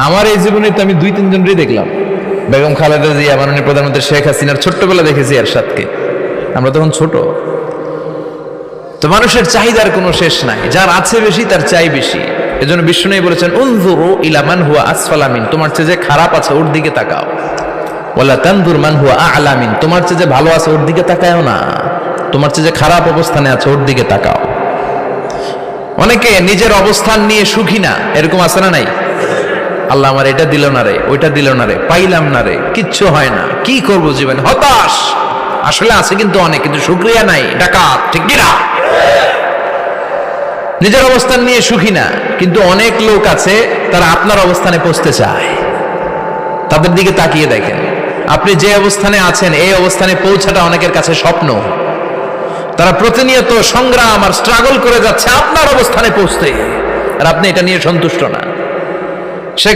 আমার এই জীবনে তো আমি 2-3 জনই দেখলাম। বেগম খালেদা জিয়া, মাননীয় প্রধানমন্ত্রী শেখ হাসিনার ছোট্টবেলা দেখেছি এরশাদকে, আমরা তখন ছোট। তো মানুষের চাহিদার কোনো শেষ নাই, যার আছে বেশি তার চাই বেশি। এজন্য বিষ্ণু বলেছেন, উনজুরু ইলা মান হুয়া আসফালা মিন, তোমার চেয়ে যে খারাপ আছে ওর দিকে তাকাও। ওয়ালা তানজুর মান হুয়া আ'লা মিন, তোমার চেয়ে যে ভালো আছে ওর দিকে তাকায়ও না, তোমার চেয়ে যে খারাপ অবস্থানে আছে ওর দিকে তাকাও। অনেকে নিজের অবস্থান নিয়ে সুখী না, এরকম আছে না নাই? আল্লাহ আমার এটা দিল না রে, ওইটা দিল না রে, পাইলাম না রে, কিচ্ছু হয় না, কি করব জীবনে, হতাশ। আসলে আছে কিন্তু অনেক, কিন্তু শুকরিয়া নাই, ডাকাত, ঠিক কিনা? নিজের অবস্থান নিয়ে সুখী না, কিন্তু অনেক লোক আছে তারা আপনার অবস্থানে পৌঁছতে চায়। তাদের দিকে তাকিয়ে দেখেন, আপনি যে অবস্থানে আছেন এই অবস্থানে পৌঁছাটা অনেকের কাছে স্বপ্ন। তারা প্রতিনিয়ত সংগ্রাম আর স্ট্রাগল করে যাচ্ছে আপনার অবস্থানে পৌঁছতে, আর আপনি এটা নিয়ে সন্তুষ্ট না। শেখ